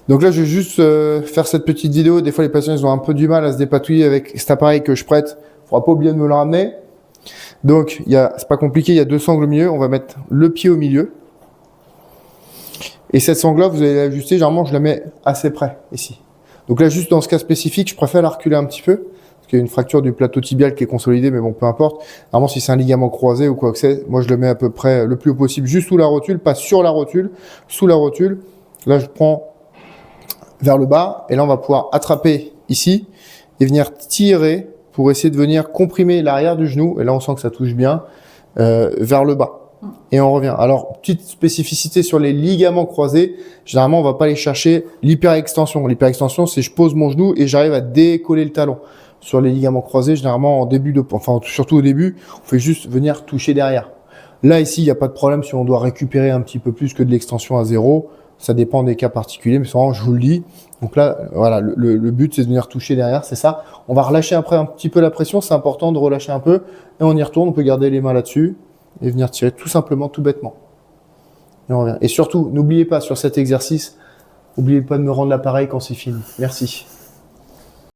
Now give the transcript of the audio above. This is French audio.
Donc là, je vais juste faire cette petite vidéo. Des fois, les patients, ils ont un peu du mal à se dépatouiller avec cet appareil que je prête. Il ne faudra pas oublier de me le ramener. Donc, c'est pas compliqué, il y a 2 sangles au milieu. On va mettre le pied au milieu. Et cette sangle-là, vous allez l'ajuster. Généralement, je la mets assez près, ici. Donc là, juste dans ce cas spécifique, je préfère la reculer un petit peu. Parce qu'il y a une fracture du plateau tibial qui est consolidée, mais bon, peu importe. Normalement, si c'est un ligament croisé ou quoi que c'est, moi, je le mets à peu près le plus haut possible, juste sous la rotule, pas sur la rotule, sous la rotule. Là, je prends vers le bas. Et là, on va pouvoir attraper ici et venir tirer pour essayer de venir comprimer l'arrière du genou. Et là, on sent que ça touche bien vers le bas. Et on revient. Alors, petite spécificité sur les ligaments croisés. Généralement, on va pas aller chercher l'hyperextension. L'hyperextension, c'est je pose mon genou et j'arrive à décoller le talon. Sur les ligaments croisés, généralement, surtout au début, on fait juste venir toucher derrière. Là, ici, il n'y a pas de problème si on doit récupérer un petit peu plus que de l'extension à 0. Ça dépend des cas particuliers, mais souvent, je vous le dis. Donc là, voilà, le but, c'est de venir toucher derrière, c'est ça. On va relâcher après un petit peu la pression. C'est important de relâcher un peu. Et on y retourne. On peut garder les mains là-dessus et venir tirer tout simplement, tout bêtement. Et on revient. Et surtout, n'oubliez pas sur cet exercice, n'oubliez pas de me rendre l'appareil quand c'est fini. Merci.